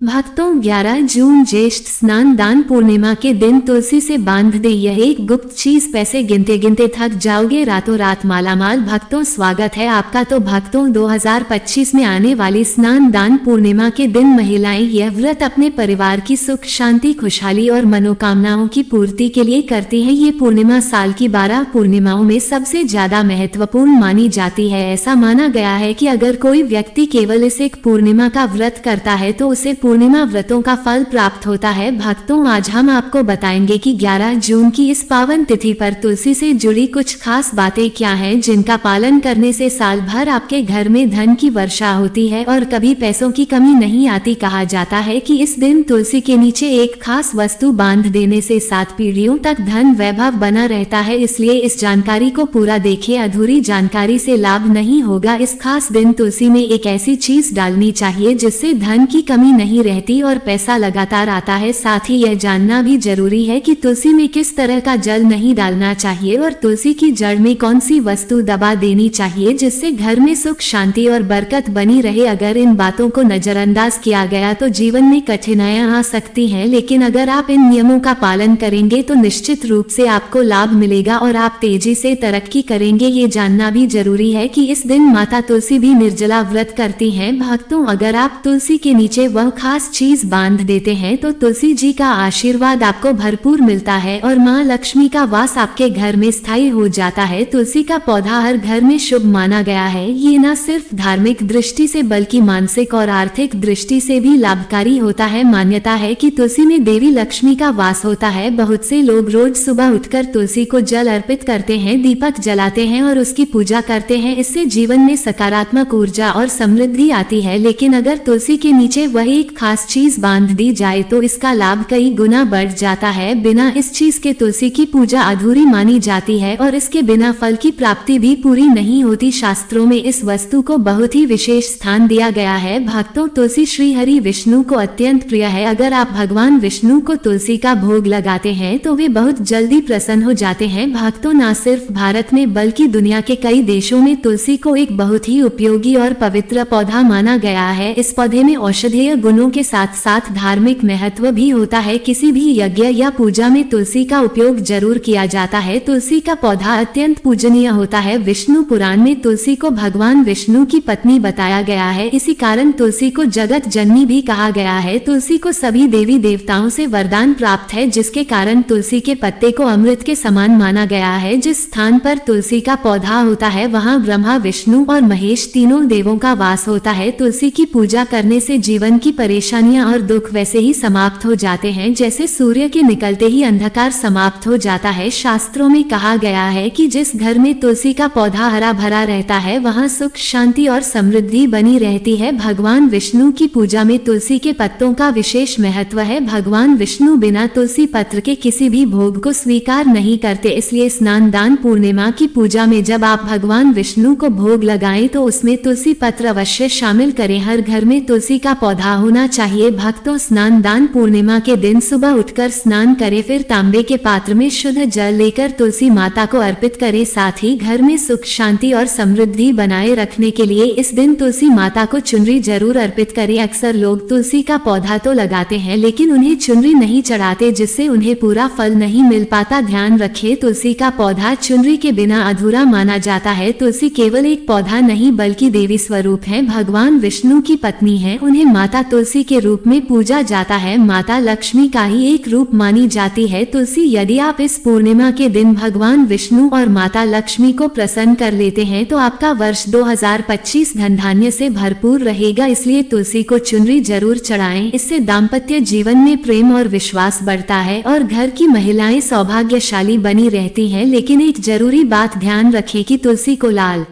भक्तों 11 जून ज्येष्ठ स्नान दान पूर्णिमा के दिन तुलसी से बांध दे यह एक गुप्त चीज, पैसे गिनते गिनते थक जाओगे, रातों रात मालामाल। भक्तों स्वागत है आपका। तो भक्तों 2025 में आने वाली स्नान दान पूर्णिमा के दिन महिलाएं यह व्रत अपने परिवार की सुख शांति खुशहाली और मनोकामनाओं की पूर्ति के लिए करती है। ये पूर्णिमा साल की 12 पूर्णिमाओं में सबसे ज्यादा महत्वपूर्ण मानी जाती है। ऐसा माना गया है कि अगर कोई व्यक्ति केवल इस एक पूर्णिमा का व्रत करता है तो उसे पूर्णिमा व्रतों का फल प्राप्त होता है। भक्तों आज हम आपको बताएंगे कि 11 जून की इस पावन तिथि पर तुलसी से जुड़ी कुछ खास बातें क्या हैं, जिनका पालन करने से साल भर आपके घर में धन की वर्षा होती है और कभी पैसों की कमी नहीं आती। कहा जाता है कि इस दिन तुलसी के नीचे एक खास वस्तु बांध देने से 7 पीढ़ियों तक धन वैभव बना रहता है, इसलिए इस जानकारी को पूरा देखिए। अधूरी जानकारी से लाभ नहीं होगा। इस खास दिन तुलसी में एक ऐसी चीज डालनी चाहिए जिससे धन की कमी नहीं रहती और पैसा लगातार आता है। साथ ही यह जानना भी जरूरी है कि तुलसी में किस तरह का जल नहीं डालना चाहिए और तुलसी की जड़ में कौन सी वस्तु दबा देनी चाहिए जिससे घर में सुख शांति और बरकत बनी रहे। अगर इन बातों को नजरअंदाज किया गया तो जीवन में कठिनाइयां आ सकती हैं, लेकिन अगर आप इन नियमों का पालन करेंगे तो निश्चित रूप से आपको लाभ मिलेगा और आप तेजी से तरक्की करेंगे। ये जानना भी जरूरी है कि इस दिन माता तुलसी भी निर्जला व्रत करती हैं। भक्तों अगर आप तुलसी के नीचे वह खास चीज बांध देते हैं तो तुलसी जी का आशीर्वाद आपको भरपूर मिलता है और माँ लक्ष्मी का वास आपके घर में स्थायी हो जाता है। तुलसी का पौधा हर घर में शुभ माना गया है। ये न सिर्फ धार्मिक दृष्टि से बल्कि मानसिक और आर्थिक दृष्टि से भी लाभकारी होता है। मान्यता है कि तुलसी में देवी लक्ष्मी का वास होता है। बहुत से लोग रोज सुबह उठकर तुलसी को जल अर्पित करते हैं, दीपक जलाते हैं और उसकी पूजा करते हैं। इससे जीवन में सकारात्मक ऊर्जा और समृद्धि आती है। लेकिन अगर तुलसी के नीचे वह एक खास चीज बांध दी जाए तो इसका लाभ कई गुना बढ़ जाता है। बिना इस चीज के तुलसी की पूजा अधूरी मानी जाती है और इसके बिना फल की प्राप्ति भी पूरी नहीं होती। शास्त्रों में इस वस्तु को बहुत ही विशेष स्थान दिया गया है। भक्तों तुलसी श्री हरि विष्णु को अत्यंत प्रिय है। अगर आप भगवान विष्णु को तुलसी का भोग लगाते हैं तो वे बहुत जल्दी प्रसन्न हो जाते हैं। भक्तों न सिर्फ भारत में बल्कि दुनिया के कई देशों में तुलसी को एक बहुत ही उपयोगी और पवित्र पौधा माना गया है। इस पौधे में औषधीय गुणों के साथ साथ धार्मिक महत्व भी होता है। किसी भी यज्ञ या पूजा में तुलसी का उपयोग जरूर किया जाता है। तुलसी का पौधा अत्यंत पूजनीय होता है। विष्णु पुराण में तुलसी को भगवान विष्णु की पत्नी बताया गया है। इसी कारण तुलसी को जगत जननी भी कहा गया है। तुलसी को सभी देवी देवताओं से वरदान प्राप्त है, जिसके कारण तुलसी के पत्ते को अमृत के समान माना गया है। जिस स्थान पर तुलसी का पौधा होता है वहाँ ब्रह्मा विष्णु और महेश तीनों देवों का वास होता है। तुलसी की पूजा करने से जीवन की परेशानियां और दुख वैसे ही समाप्त हो जाते हैं जैसे सूर्य के निकलते ही अंधकार समाप्त हो जाता है। शास्त्रों में कहा गया है कि जिस घर में तुलसी का पौधा हरा भरा रहता है वहां सुख शांति और समृद्धि बनी रहती है। भगवान विष्णु की पूजा में तुलसी के पत्तों का विशेष महत्व है। भगवान विष्णु बिना तुलसी पत्र के किसी भी भोग को स्वीकार नहीं करते, इसलिए स्नान दान पूर्णिमा की पूजा में जब आप भगवान विष्णु को भोग लगाएं तो उसमें तुलसी पत्र अवश्य शामिल करें। हर घर में तुलसी का पौधा होना चाहिए। भक्तों स्नान दान पूर्णिमा के दिन सुबह उठकर स्नान करें, फिर तांबे के पात्र में शुद्ध जल लेकर तुलसी माता को अर्पित करें। साथ ही घर में सुख शांति और समृद्धि बनाए रखने के लिए इस दिन तुलसी माता को चुनरी जरूर अर्पित करें। अक्सर लोग तुलसी का पौधा तो लगाते हैं लेकिन उन्हें चुनरी नहीं चढ़ाते, जिससे उन्हें पूरा फल नहीं मिल पाता। ध्यान रखें तुलसी का पौधा चुनरी के बिना अधूरा माना जाता है। तुलसी केवल एक पौधा नहीं बल्कि देवी स्वरूप है, भगवान विष्णु की पत्नी है। उन्हें माता तुलसी के रूप में पूजा जाता है। माता लक्ष्मी का ही एक रूप मानी जाती है तुलसी। यदि आप इस पूर्णिमा के दिन भगवान विष्णु और माता लक्ष्मी को प्रसन्न कर लेते हैं तो आपका वर्ष 2025 धन धान्य से भरपूर रहेगा। इसलिए तुलसी को चुनरी जरूर चढ़ाएं। इससे दाम्पत्य जीवन में प्रेम और विश्वास बढ़ता है और घर की महिलाएं सौभाग्यशाली बनी रहती हैं। लेकिन एक जरूरी बात ध्यान रखें कि तुलसी को लाल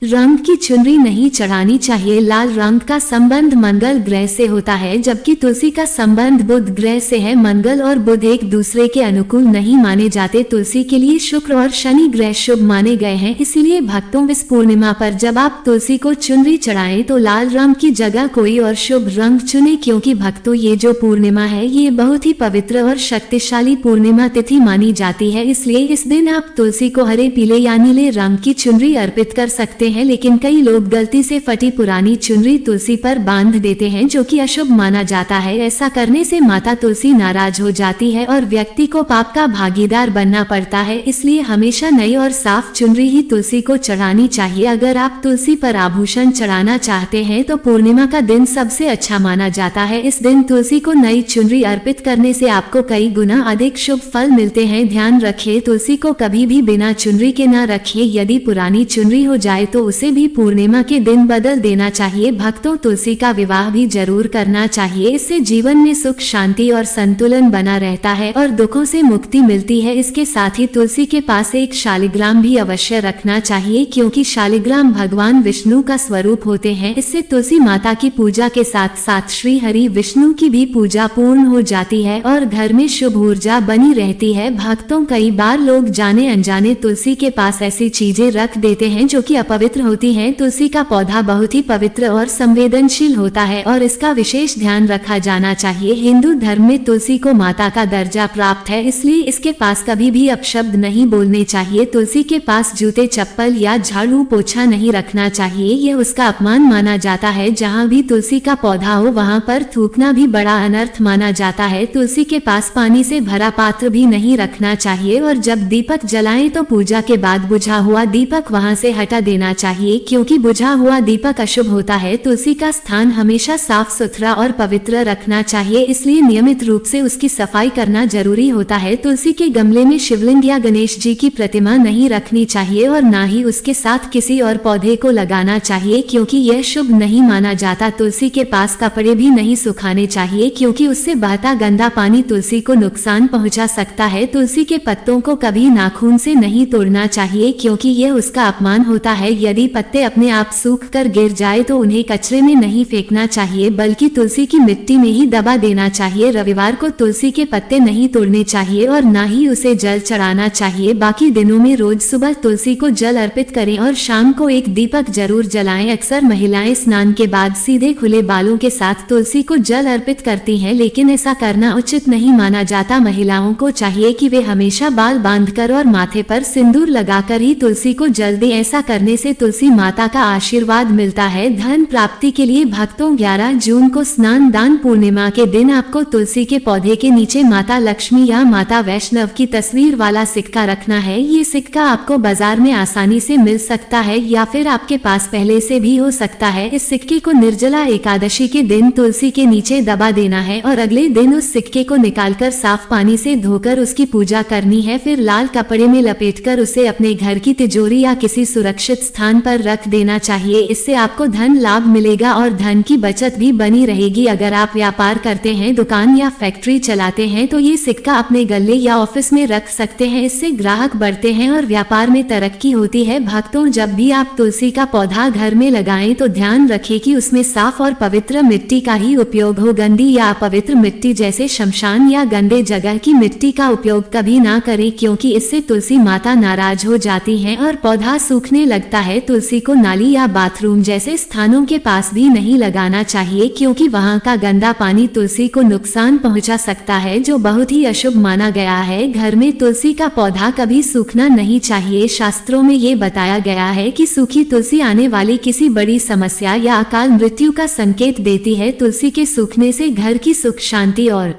रंग की चुनरी नहीं चढ़ानी चाहिए। लाल रंग का संबंध मंगल ग्रह से होता है, जबकि तुलसी का संबंध बुध ग्रह से है। मंगल और बुध एक दूसरे के अनुकूल नहीं माने जाते। तुलसी के लिए शुक्र और शनि ग्रह शुभ माने गए हैं। इसीलिए भक्तों इस पूर्णिमा पर जब आप तुलसी को चुनरी चढ़ाएं तो लाल रंग की जगह कोई और शुभ रंग चुने, क्योंकि भक्तों ये जो पूर्णिमा है ये बहुत ही पवित्र और शक्तिशाली पूर्णिमा तिथि मानी जाती है। इसलिए इस दिन आप तुलसी को हरे पीले या नीले रंग की चुनरी अर्पित कर सकते सकते हैं, लेकिन कई लोग गलती से फटी पुरानी चुनरी तुलसी पर बांध देते हैं, जो कि अशुभ माना जाता है। ऐसा करने से माता तुलसी नाराज हो जाती है और व्यक्ति को पाप का भागीदार बनना पड़ता है। इसलिए हमेशा नई और साफ चुनरी ही तुलसी को चढ़ानी चाहिए। अगर आप तुलसी पर आभूषण चढ़ाना चाहते हैं तो पूर्णिमा का दिन सबसे अच्छा माना जाता है। इस दिन तुलसी को नई चुनरी अर्पित करने से आपको कई गुना अधिक शुभ फल मिलते हैं। ध्यान रखें, तुलसी को कभी भी बिना चुनरी के न रखें। यदि पुरानी चुनरी हो जाए तो उसे भी पूर्णिमा के दिन बदल देना चाहिए। भक्तों, तुलसी का विवाह भी जरूर करना चाहिए। इससे जीवन में सुख, शांति और संतुलन बना रहता है और दुखों से मुक्ति मिलती है। इसके साथ ही तुलसी के पास एक शालिग्राम भी अवश्य रखना चाहिए, क्योंकि शालिग्राम भगवान विष्णु का स्वरूप होते हैं। इससे तुलसी माता की पूजा के साथ साथ श्री हरि विष्णु की भी पूजा पूर्ण हो जाती है और घर में शुभ ऊर्जा बनी रहती है। भक्तों, कई बार लोग जाने अनजाने तुलसी के पास ऐसी चीजें रख देते हैं जो कि अपवित्र होती हैं। तुलसी का पौधा बहुत ही पवित्र और संवेदनशील होता है और इसका विशेष ध्यान रखा जाना चाहिए। हिंदू धर्म में तुलसी को माता का दर्जा प्राप्त है, इसलिए इसके पास कभी भी अपशब्द नहीं बोलने चाहिए। तुलसी के पास जूते, चप्पल या झाड़ू पोछा नहीं रखना चाहिए, यह उसका अपमान माना जाता है। जहाँ भी तुलसी का पौधा हो वहाँ पर थूकना भी बड़ा अनर्थ माना जाता है। तुलसी के पास पानी से भरा पात्र भी नहीं रखना चाहिए और जब दीपक जलाएं तो पूजा के बाद बुझा हुआ दीपक वहां से हटा देना चाहिए, क्योंकि बुझा हुआ दीपक अशुभ होता है। तुलसी का स्थान हमेशा साफ सुथरा और पवित्र रखना चाहिए, इसलिए नियमित रूप से उसकी सफाई करना जरूरी होता है। तुलसी के गमले में शिवलिंग या गणेश जी की प्रतिमा नहीं रखनी चाहिए और न ही उसके साथ किसी और पौधे को लगाना चाहिए, क्योंकि यह शुभ नहीं माना जाता। तुलसी के पास कपड़े भी नहीं सुखाने चाहिए, क्योंकि उससे बहता गंदा पानी तुलसी को नुकसान पहुंचा सकता है। तुलसी के पत्तों को कभी नाखून से नहीं तोड़ना चाहिए, क्योंकि यह उसका अपमान होता है। यदि पत्ते अपने आप सूख कर गिर जाए तो उन्हें कचरे में नहीं फेंकना चाहिए, बल्कि तुलसी की मिट्टी में ही दबा देना चाहिए। रविवार को तुलसी के पत्ते नहीं तोड़ने चाहिए और न ही उसे जल चढ़ाना चाहिए। बाकी दिनों में रोज सुबह तुलसी को जल अर्पित करें और शाम को एक दीपक जरूर जलाएं। अक्सर महिलाएं स्नान के बाद सीधे खुले बालों के साथ तुलसी को जल अर्पित करती हैं, लेकिन ऐसा करना उचित नहीं माना जाता। महिलाओं को चाहिए कि वे हमेशा बाल बांधकर और माथे पर सिंदूर लगाकर ही तुलसी को जल दें। ऐसा करने से तुलसी माता का आशीर्वाद मिलता है। धन प्राप्ति के लिए भक्तों, 11 जून को स्नान दान पूर्णिमा के दिन आपको तुलसी के पौधे के नीचे माता लक्ष्मी या माता वैष्णव की तस्वीर वाला सिक्का रखना है। ये सिक्का आपको बाजार में आसानी से मिल सकता है या फिर आपके पास पहले से भी हो सकता है। इस सिक्के को निर्जला एकादशी के दिन तुलसी के नीचे दबा देना है और अगले दिन उस सिक्के को निकालकर साफ पानी से धोकर उसकी पूजा करनी है। फिर लाल कपड़े में लपेटकर उसे अपने घर की तिजोरी या किसी सुरक्षित स्थान पर रख देना चाहिए। इससे आपको धन लाभ मिलेगा और धन की बचत भी बनी रहेगी। अगर आप व्यापार करते हैं, दुकान या फैक्ट्री चलाते हैं तो ये सिक्का अपने गले या ऑफिस में रख सकते हैं। इससे ग्राहक बढ़ते हैं और व्यापार में तरक्की होती है। भक्तों, जब भी आप तुलसी का पौधा घर में लगाएं तो ध्यान रखें कि उसमें साफ और पवित्र मिट्टी का ही उपयोग हो। गंदी या अपवित्र मिट्टी जैसे शमशान या गंदे जगह की मिट्टी का उपयोग कभी ना करें, क्योंकि इससे तुलसी माता नाराज हो जाती हैं और पौधा सूखने लगता है। तुलसी को नाली या बाथरूम जैसे स्थानों के पास भी नहीं लगाना चाहिए, क्योंकि वहां का गंदा पानी तुलसी को नुकसान पहुंचा सकता है, जो बहुत ही अशुभ माना गया है। घर में तुलसी का पौधा कभी सूखना नहीं चाहिए। शास्त्रों में ये बताया गया है कि सूखी तुलसी आने वाली किसी बड़ी समस्या या अकाल मृत्यु का संकेत देती है। तुलसी के सूखने से घर की सुख, शांति और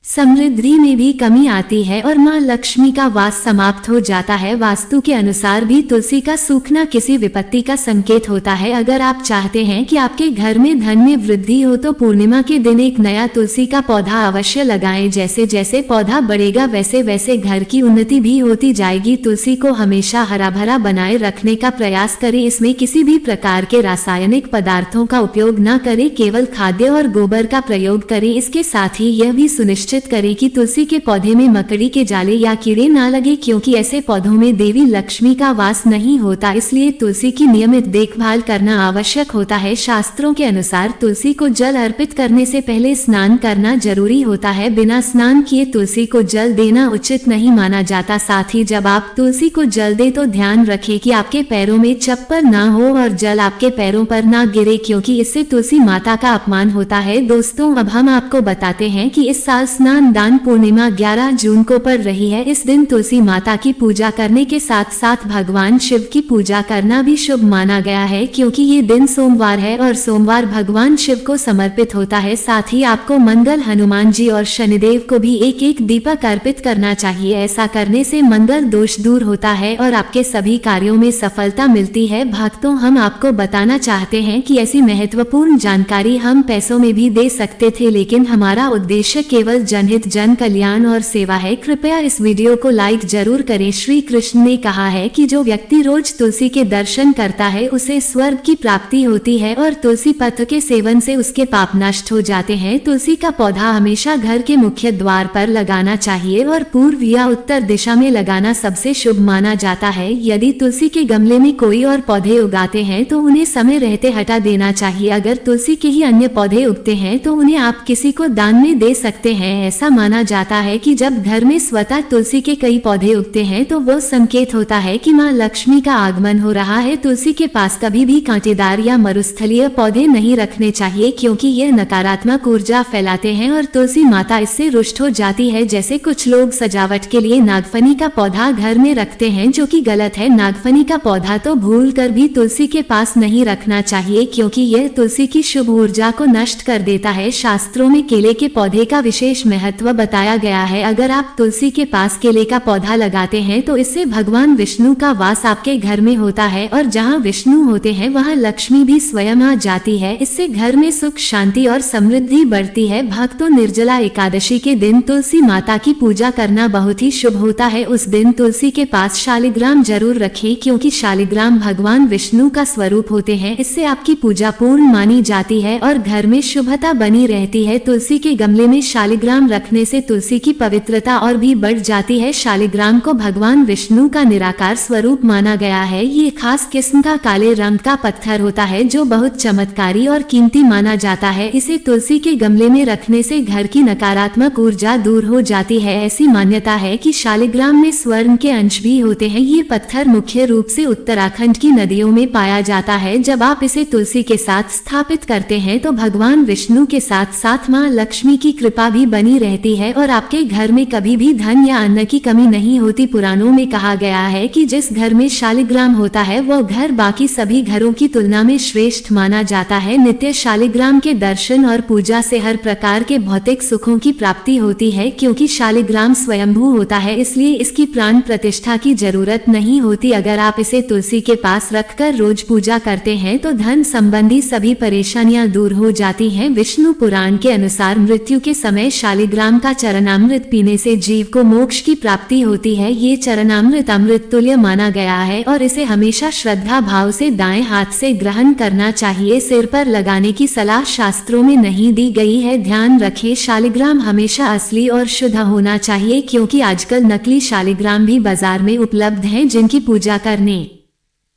समृद्धि में भी कमी आती है और मां लक्ष्मी का वास समाप्त हो जाता है। वास्तु के अनुसार भी तुलसी का सूखना किसी विपत्ति का संकेत होता है। अगर आप चाहते हैं कि आपके घर में धन में वृद्धि हो तो पूर्णिमा के दिन एक नया तुलसी का पौधा अवश्य लगाएं। जैसे जैसे पौधा बढ़ेगा वैसे वैसे घर की उन्नति भी होती जाएगी। तुलसी को हमेशा हरा भरा बनाए रखने का प्रयास करें। इसमें किसी भी प्रकार के रासायनिक पदार्थों का उपयोग न करें, केवल खाद्य और गोबर का प्रयोग करें। इसके साथ ही यह भी सुनिश्चित करें कि तुलसी के पौधे में मकड़ी के जाले या कीड़े ना लगे, क्योंकि ऐसे पौधों में देवी लक्ष्मी का वास नहीं होता। इसलिए तुलसी की नियमित देखभाल करना आवश्यक होता है। शास्त्रों के अनुसार तुलसी को जल अर्पित करने से पहले स्नान करना जरूरी होता है। बिना स्नान किए तुलसी को जल देना उचित नहीं माना जाता। साथ ही जब आप तुलसी को जल दे तो ध्यान रखें कि आपके पैरों में चप्पल ना हो और जल आपके पैरों पर ना गिरे, क्योंकि इससे तुलसी माता का अपमान होता है। दोस्तों, अब हम आपको बताते हैं कि इस साल स्नान दान पूर्णिमा 11 जून को पड़ रही है। इस दिन तुलसी माता की पूजा करने के साथ साथ भगवान शिव की पूजा करना भी शुभ माना गया है, क्योंकि ये दिन सोमवार है और सोमवार भगवान शिव को समर्पित होता है। साथ ही आपको मंगल, हनुमान जी और शनिदेव को भी एक एक दीपक अर्पित करना चाहिए। ऐसा करने से मंगल दोष दूर होता है और आपके सभी कार्यों में सफलता मिलती है। भक्तों, हम आपको बताना चाहते हैं कि ऐसी महत्वपूर्ण जानकारी हम पैसों में भी दे सकते थे, लेकिन हमारा उद्देश्य केवल जनहित, जन कल्याण और सेवा है। कृपया इस वीडियो को लाइक जरूर करें। श्री कृष्ण ने कहा है कि जो व्यक्ति रोज तुलसी के दर्शन करता है उसे स्वर्ग की प्राप्ति होती है और तुलसी पत्र के सेवन से उसके पाप नष्ट हो जाते हैं। तुलसी का पौधा हमेशा घर के मुख्य द्वार पर लगाना चाहिए और पूर्व या उत्तर दिशा में लगाना सबसे शुभ माना जाता है। यदि तुलसी के गमले में कोई और पौधे उगाते हैं तो उन्हें समय रहते हटा देना चाहिए। अगर तुलसी के ही अन्य पौधे उगते हैं तो उन्हें आप किसी को दान में दे सकते हैं। ऐसा माना जाता है कि जब घर में स्वतः तुलसी के कई पौधे उगते हैं तो वो संकेत होता है कि मां लक्ष्मी का आगमन हो रहा है। तुलसी के पास कभी भी कांटेदार या मरुस्थलीय पौधे नहीं रखने चाहिए, क्योंकि यह नकारात्मक ऊर्जा फैलाते हैं और तुलसी माता इससे रुष्ट हो जाती है। जैसे कुछ लोग सजावट के लिए नागफनी का पौधा घर में रखते हैं, जो कि गलत है। नागफनी का पौधा तो भूल कर भी तुलसी के पास नहीं रखना चाहिए, क्योंकि यह तुलसी की शुभ ऊर्जा को नष्ट कर देता है। शास्त्रों में केले के पौधे का विशेष महत्व बताया गया है। अगर आप तुलसी के पास केले का पौधा लगाते हैं तो इससे भगवान विष्णु का वास आपके घर में होता है और जहां विष्णु होते हैं वहां लक्ष्मी भी स्वयं आ जाती है। इससे घर में सुख, शांति और समृद्धि बढ़ती है। भक्तों, निर्जला एकादशी के दिन तुलसी माता की पूजा करना बहुत ही शुभ होता है। उस दिन तुलसी के पास शालिग्राम जरूर रखें, क्योंकि शालिग्राम भगवान विष्णु का स्वरूप होते हैं। इससे आपकी पूजा पूर्ण मानी जाती है और घर में शुभता बनी रहती है। तुलसी के गमले में शालिग्राम रखने से तुलसी की पवित्रता और भी बढ़ जाती है। शालिग्राम को भगवान विष्णु का निराकार स्वरूप माना गया है। ये खास किस्म का काले रंग का पत्थर होता है जो बहुत चमत्कारी और कीमती माना जाता है। इसे तुलसी के गमले में रखने से घर की नकारात्मक ऊर्जा दूर हो जाती है। ऐसी मान्यता है कि शालिग्राम में स्वर्ण के अंश भी होते हैं। ये पत्थर मुख्य रूप से उत्तराखंड की नदियों में पाया जाता है। जब आप इसे तुलसी के साथ स्थापित करते हैं तो भगवान विष्णु के साथ साथ मां लक्ष्मी की कृपा भी बनी रहती है और आपके घर में कभी भी धन या अन्न की कमी नहीं होती। पुराणों में कहा गया है कि जिस घर में शालिग्राम होता है वो घर बाकी सभी घरों की तुलना में श्रेष्ठ माना जाता है। नित्य शालिग्राम के दर्शन और पूजा से हर प्रकार के भौतिक सुखों की प्राप्ति होती है। क्योंकि शालिग्राम स्वयंभू होता है, इसलिए इसकी प्राण प्रतिष्ठा की जरूरत नहीं होती। अगर आप इसे तुलसी के पास रखकर रोज पूजा करते हैं तो धन संबंधी सभी परेशानियां दूर हो जाती हैं। विष्णु पुराण के अनुसार मृत्यु के समय शालिग्राम का चरणामृत पीने से जीव को मोक्ष की प्राप्ति होती है। ये चरणामृत अमृत तुल्य माना गया है और इसे हमेशा श्रद्धा भाव से दाएं हाथ से ग्रहण करना चाहिए। सिर पर लगाने की सलाह शास्त्रों में नहीं दी गई है। ध्यान रखें, शालिग्राम हमेशा असली और शुद्ध होना चाहिए, क्योंकि आजकल नकली शालिग्राम भी बाजार में उपलब्ध हैं जिनकी पूजा करने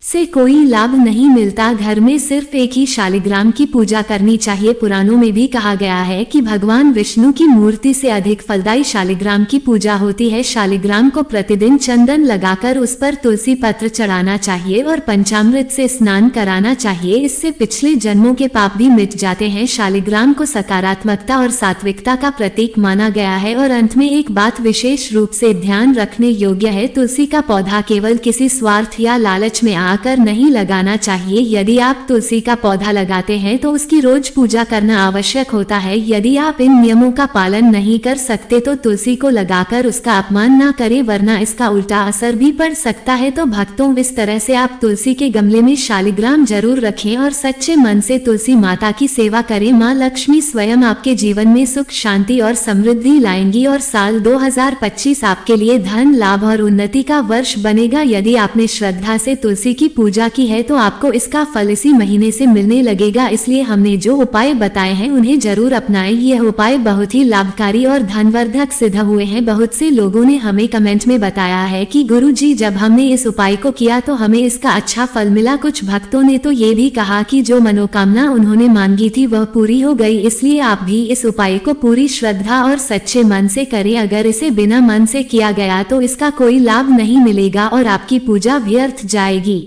से कोई लाभ नहीं मिलता। घर में सिर्फ एक ही शालिग्राम की पूजा करनी चाहिए। पुराणों में भी कहा गया है कि भगवान विष्णु की मूर्ति से अधिक फलदायी शालिग्राम की पूजा होती है। शालिग्राम को प्रतिदिन चंदन लगाकर उस पर तुलसी पत्र चढ़ाना चाहिए और पंचामृत से स्नान कराना चाहिए। इससे पिछले जन्मों के पाप भी मिट जाते हैं। शालिग्राम को सकारात्मकता और सात्विकता का प्रतीक माना गया है। और अंत में एक बात विशेष रूप से ध्यान रखने योग्य है, तुलसी का पौधा केवल किसी स्वार्थ या लालच में आकर नहीं लगाना चाहिए। यदि आप तुलसी का पौधा लगाते हैं तो उसकी रोज पूजा करना आवश्यक होता है। यदि आप इन नियमों का पालन नहीं कर सकते तो तुलसी को लगाकर उसका अपमान ना करें, वरना इसका उल्टा असर भी पड़ सकता है। तो भक्तों, इस तरह से आप तुलसी के गमले में शालिग्राम जरूर रखें और सच्चे मन से तुलसी माता की सेवा करें। माँ लक्ष्मी स्वयं आपके जीवन में सुख, शांति और समृद्धि लाएंगी और साल 2025 आपके लिए धन, लाभ और उन्नति का वर्ष बनेगा। यदि आपने श्रद्धा से तुलसी की पूजा की है तो आपको इसका फल इसी महीने से मिलने लगेगा। इसलिए हमने जो उपाय बताए हैं उन्हें जरूर अपनाएं। यह उपाय बहुत ही लाभकारी और धनवर्धक सिद्ध हुए हैं। बहुत से लोगों ने हमें कमेंट में बताया है कि गुरुजी, जब हमने इस उपाय को किया तो हमें इसका अच्छा फल मिला। कुछ भक्तों ने तो ये भी कहा कि जो मनोकामना उन्होंने मांगी थी वह पूरी हो गई। इसलिए आप भी इस उपाय को पूरी श्रद्धा और सच्चे मन से करें। अगर इसे बिना मन से किया गया तो इसका कोई लाभ नहीं मिलेगा और आपकी पूजा व्यर्थ जाएगी।